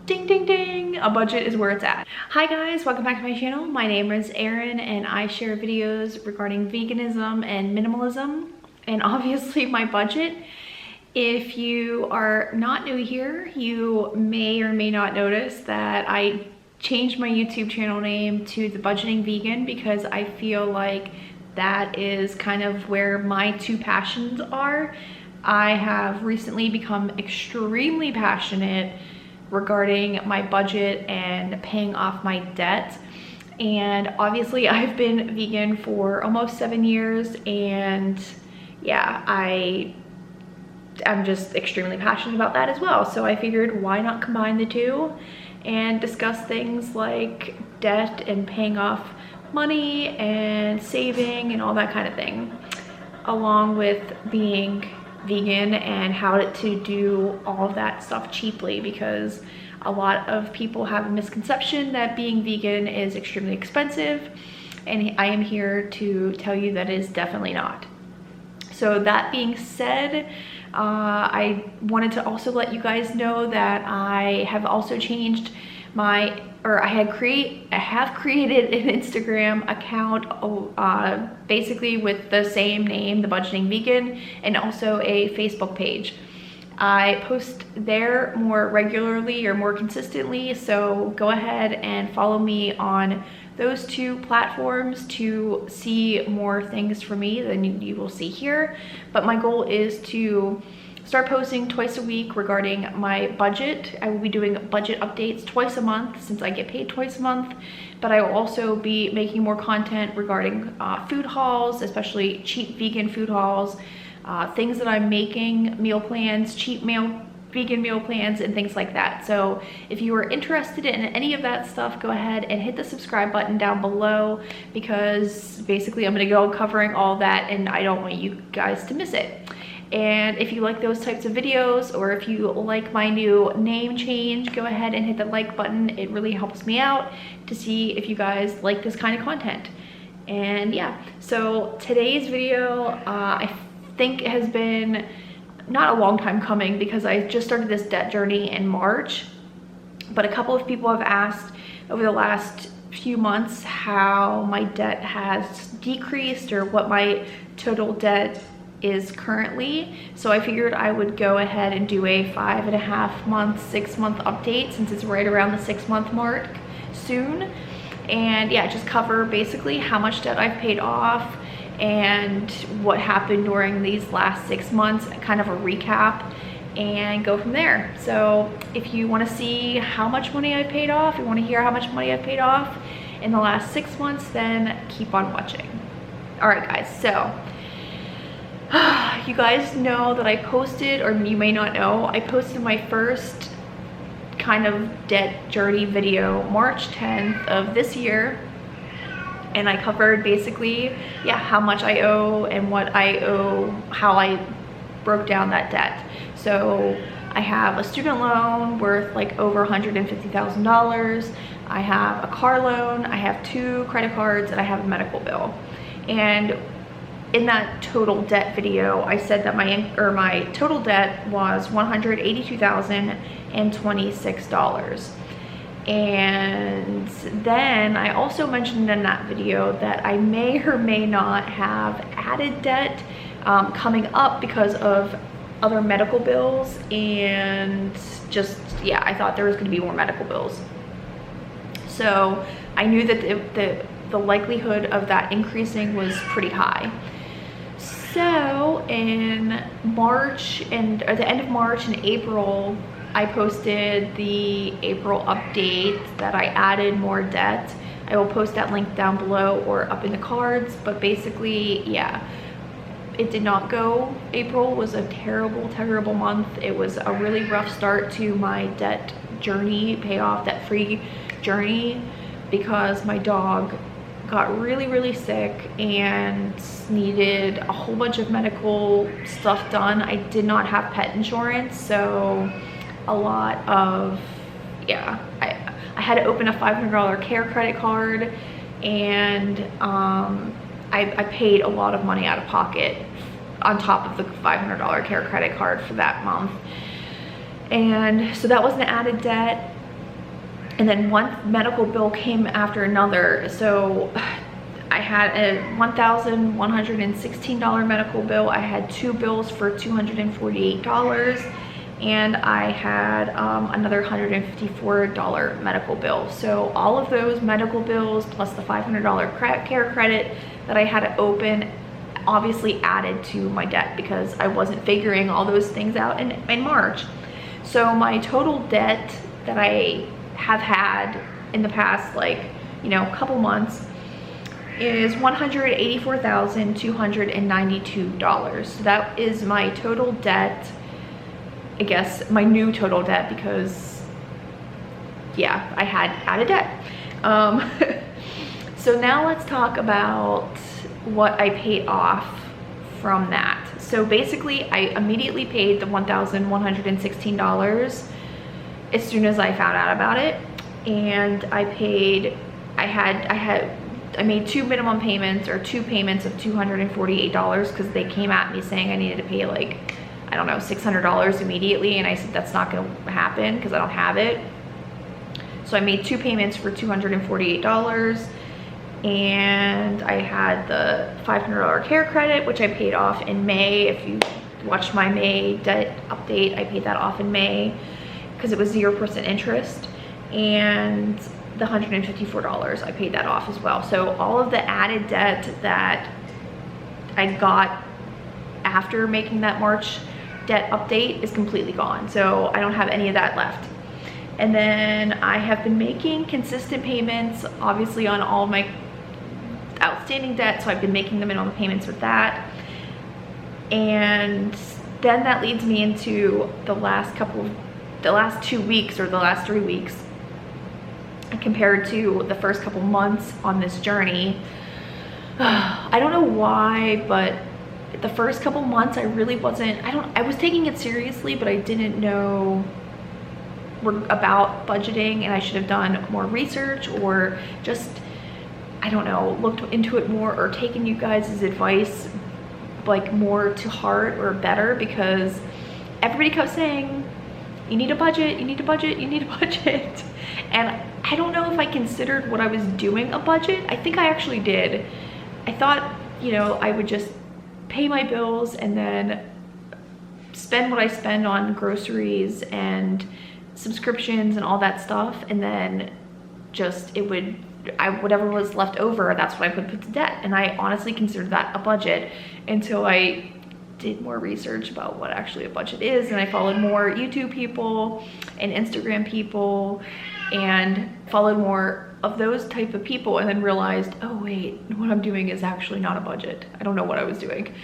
ding ding ding, a budget is where it's at. Hi guys, welcome back to my channel. My name is Erin and I share videos regarding veganism and minimalism and obviously my budget. If you are not new here, you may or may not notice that I changed my YouTube channel name to The Budgeting Vegan because I feel like that is kind of where my two passions are. I have recently become extremely passionate regarding my budget and paying off my debt. And obviously I've been vegan for almost 7 years, and yeah, I'm just extremely passionate about that as well. So I figured, why not combine the two and discuss things like debt and paying off money and saving and all that kind of thing, along with being vegan and how to do all of that stuff cheaply, because a lot of people have a misconception that being vegan is extremely expensive, and I am here to tell you that it is definitely not. So that being said, I wanted to also let you guys know that I have also changed I have created an Instagram account basically with the same name, The Budgeting Vegan, and also a Facebook page. I post there more regularly or more consistently, so go ahead and follow me on those two platforms to see more things from me than you will see here. But my goal is to start posting twice a week regarding my budget. I will be doing budget updates twice a month since I get paid twice a month, but I will also be making more content regarding food hauls, especially cheap vegan food hauls, things that I'm making, meal plans, vegan meal plans, and things like that. So if you are interested in any of that stuff, go ahead and hit the subscribe button down below, because basically I'm gonna go covering all that and I don't want you guys to miss it. And if you like those types of videos, or if you like my new name change, go ahead and hit the like button. It really helps me out to see if you guys like this kind of content. And yeah, so today's video, I think it has been not a long time coming, because I just started this debt journey in March, but a couple of people have asked over the last few months how my debt has decreased or what my total debt is currently. So I figured I would go ahead and do a 5.5 month, 6 month update, since it's right around the 6 month mark soon. And yeah, just cover basically how much debt I've paid off and what happened during these last 6 months, kind of a recap, and go from there. So if you want to see how much money I paid off, you want to hear how much money I paid off in the last 6 months, then keep on watching. All right guys, so you guys know that I posted, or you may not know, I posted my first kind of debt journey video March 10th of this year, and I covered basically, yeah, how much I owe and what I owe, how I broke down that debt. So I have a student loan worth like over $150,000. I have a car loan, I have 2 credit cards, and I have a medical bill. And in that total debt video, I said that my total debt was $182,026. And then I also mentioned in that video that I may or may not have added debt coming up because of other medical bills, and just, yeah, I thought there was going to be more medical bills. So I knew that the likelihood of that increasing was pretty high. So in March, and at the end of March and April, I posted the April update that I added more debt. I will post that link down below or up in the cards, but basically, yeah, it did not go. April was a terrible, terrible month. It was a really rough start to my debt journey, debt-free journey, because my dog got really, really sick and needed a whole bunch of medical stuff done. I did not have pet insurance, so a lot of, yeah, I had to open a $500 care credit card, and I paid a lot of money out of pocket on top of the $500 care credit card for that month. And so that was an added debt. And then one medical bill came after another. So I had a $1,116 medical bill. I had 2 bills for $248. And I had another $154 medical bill. So all of those medical bills plus the $500 care credit that I had to open obviously added to my debt because I wasn't figuring all those things out in March. So my total debt that I have had in the past, like, you know, couple months is $184,292. So that is my total debt. I guess my new total debt because, yeah, I had added debt. So now let's talk about what I paid off from that. So basically, I immediately paid the $1,116 as soon as I found out about it, and I made 2 minimum payments, or 2 payments of $248 because they came at me saying I needed to pay, like, I don't know, $600 immediately, and I said that's not going to happen because I don't have it. So I made 2 payments for $248, and I had the $500 care credit, which I paid off in May. If you watched my May debt update, I paid that off in May because it was 0% interest, and the $154, I paid that off as well. So all of the added debt that I got after making that March debt update is completely gone. So I don't have any of that left. And then I have been making consistent payments, obviously, on all of my outstanding debt. So I've been making the minimum payments with that. And then that leads me into the last 2 weeks or the last 3 weeks compared to the first couple months on this journey. I don't know why, but the first couple months I really wasn't, I was taking it seriously, but I didn't know about budgeting, and I should have done more research, or just, I don't know, looked into it more, or taken you guys' advice like more to heart or better, because everybody kept saying, you need a budget, you need a budget, you need a budget. And I don't know if I considered what I was doing a budget. I think I actually did. I thought, you know, I would just pay my bills and then spend what I spend on groceries and subscriptions and all that stuff, and then just whatever was left over, that's what I would put to debt. And I honestly considered that a budget until I did more research about what actually a budget is, and I followed more YouTube people and Instagram people and followed more of those type of people, and then realized, oh wait, what I'm doing is actually not a budget. I don't know what I was doing.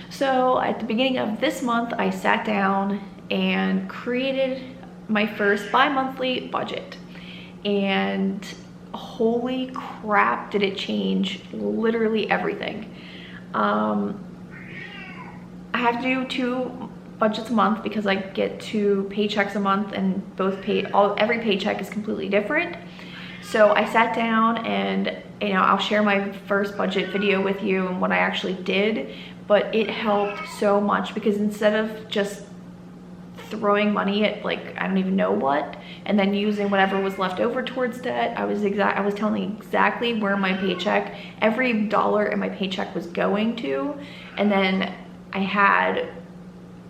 So at the beginning of this month, I sat down and created my first bi-monthly budget, and holy crap, did it change literally everything. I have to do 2 budgets a month because I get 2 paychecks a month, and every paycheck is completely different. So I sat down and, you know, I'll share my first budget video with you and what I actually did, but it helped so much because instead of just throwing money at, like, I don't even know what, and then using whatever was left over towards debt, I was telling exactly where my paycheck, every dollar in my paycheck was going to, and then I had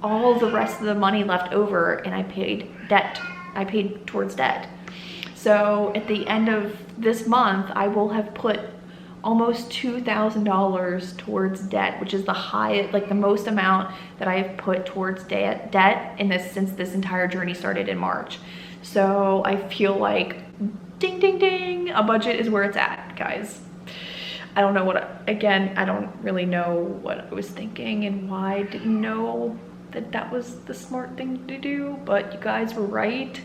all the rest of the money left over, and I paid towards debt. So at the end of this month, I will have put almost $2,000 towards debt, which is the highest, like the most amount that I have put towards debt since this entire journey started in March. So I feel like, ding, ding, ding, a budget is where it's at, guys. I don't know I don't really know what I was thinking and why I didn't know that was the smart thing to do, but you guys were right.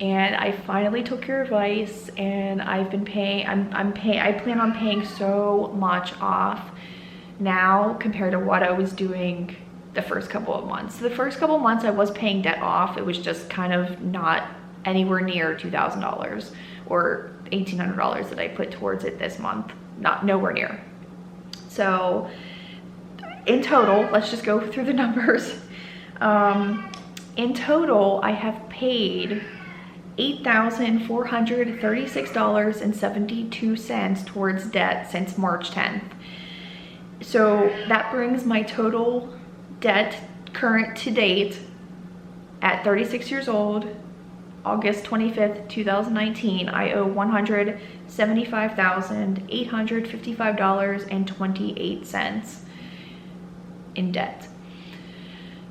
And I finally took your advice, and I've been paying, I plan on paying so much off now compared to what I was doing the first couple of months. So the first couple of months I was paying debt off. It was just kind of not anywhere near $2,000 or $1,800 that I put towards it this month. Nowhere near. So in total, let's just go through the numbers. In total, I have paid $8,436.72 towards debt since March 10th. So that brings my total debt current to date at 36 years old, August 25th, 2019, I owe $175,855.28 in debt.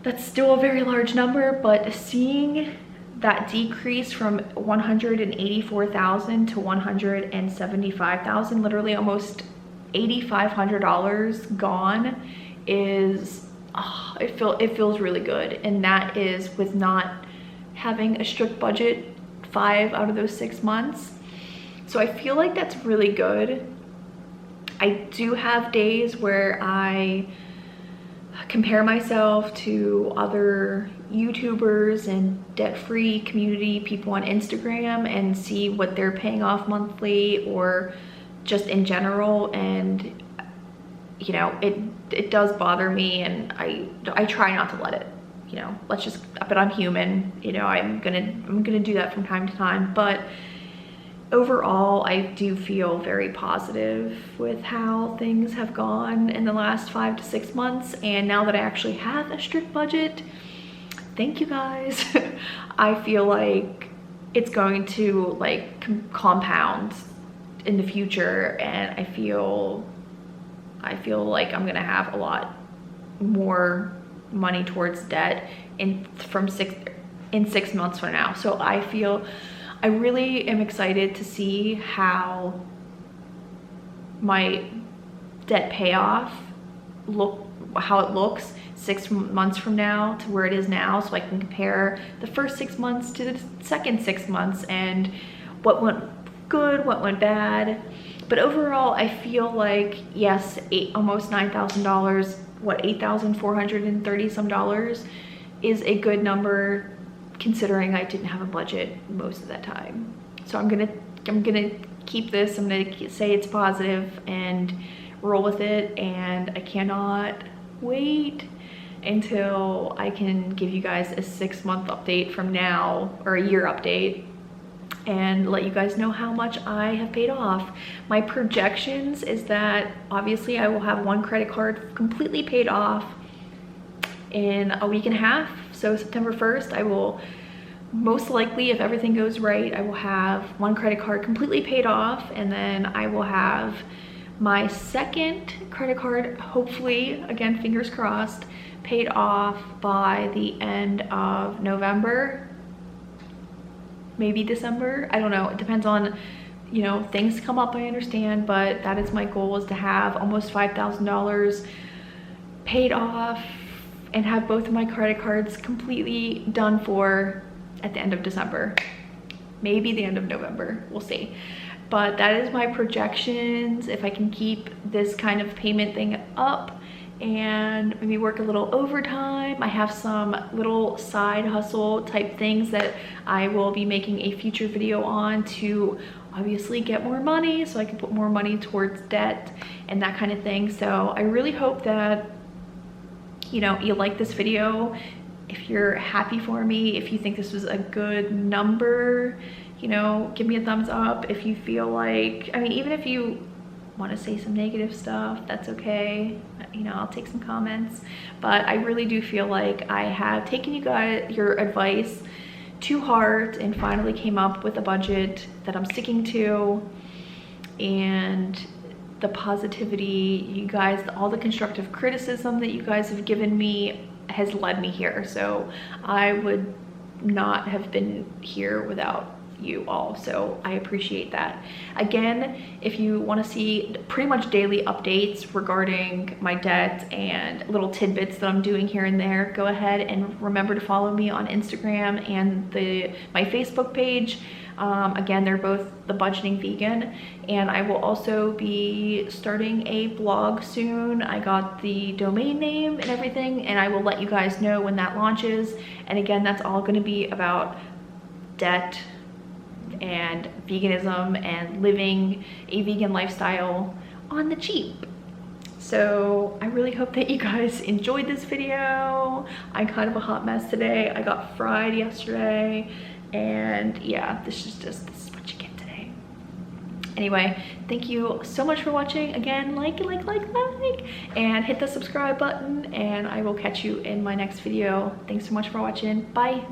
That's still a very large number, but seeing that decrease from 184,000 to 175,000, literally almost $8,500 gone, is it feels really good. And that is with not having a strict budget 5 out of those 6 months. So I feel like that's really good. I do have days where I compare myself to other YouTubers and debt-free community people on Instagram and see what they're paying off monthly or just in general, and you know, it does bother me, and I try not to let it, you know, but I'm human, you know, I'm gonna do that from time to time. But overall, I do feel very positive with how things have gone in the last 5 to 6 months. And now that I actually have a strict budget, thank you guys, I feel like it's going to like compound in the future, and I feel like I'm gonna have a lot more money towards debt in 6 months from now. So I really am excited to see how my debt payoff how it looks 6 months from now to where it is now, so I can compare the first 6 months to the second 6 months and what went good, what went bad. But overall, I feel like, yes, almost $9,000, what, $8,430 some dollars is a good number, considering I didn't have a budget most of that time. So I'm gonna keep this, I'm gonna say it's positive and roll with it, and I cannot wait until I can give you guys a 6-month update from now, or a year update, and let you guys know how much I have paid off. My projections is that obviously I will have 1 credit card completely paid off in a week and a half. So September 1st, I will most likely, if everything goes right, I will have 1 credit card completely paid off, and then I will have my 2nd credit card, hopefully, again, fingers crossed, paid off by the end of November, maybe December. I don't know, it depends on, you know, things come up, I understand, but that is my goal, is to have almost $5,000 paid off and have both of my credit cards completely done for at the end of December, maybe the end of November, we'll see. But that is my projections. If I can keep this kind of payment thing up and maybe work a little overtime, I have some little side hustle type things that I will be making a future video on to obviously get more money, so I can put more money towards debt and that kind of thing. So I really hope that, you know, you like this video. If you're happy for me, if you think this was a good number, you know, give me a thumbs up. If you feel like, I mean, even if you want to say some negative stuff, that's okay, you know, I'll take some comments. But I really do feel like I have taken your advice to heart and finally came up with a budget that I'm sticking to, and the positivity you guys, all the constructive criticism that you guys have given me has led me here. So I would not have been here without you all, so I appreciate that. Again, if you want to see pretty much daily updates regarding my debt and little tidbits that I'm doing here and there, go ahead and remember to follow me on Instagram and my Facebook page. Again, they're both The Budgeting Vegan, and I will also be starting a blog soon. I got the domain name and everything, and I will let you guys know when that launches. And again, that's all going to be about debt and veganism and living a vegan lifestyle on the cheap. So I really hope that you guys enjoyed this video. I'm kind of a hot mess today. I got fried yesterday And yeah, this is what you get today. Anyway, thank you so much for watching. Again, like, and hit the subscribe button, and I will catch you in my next video. Thanks so much for watching. Bye.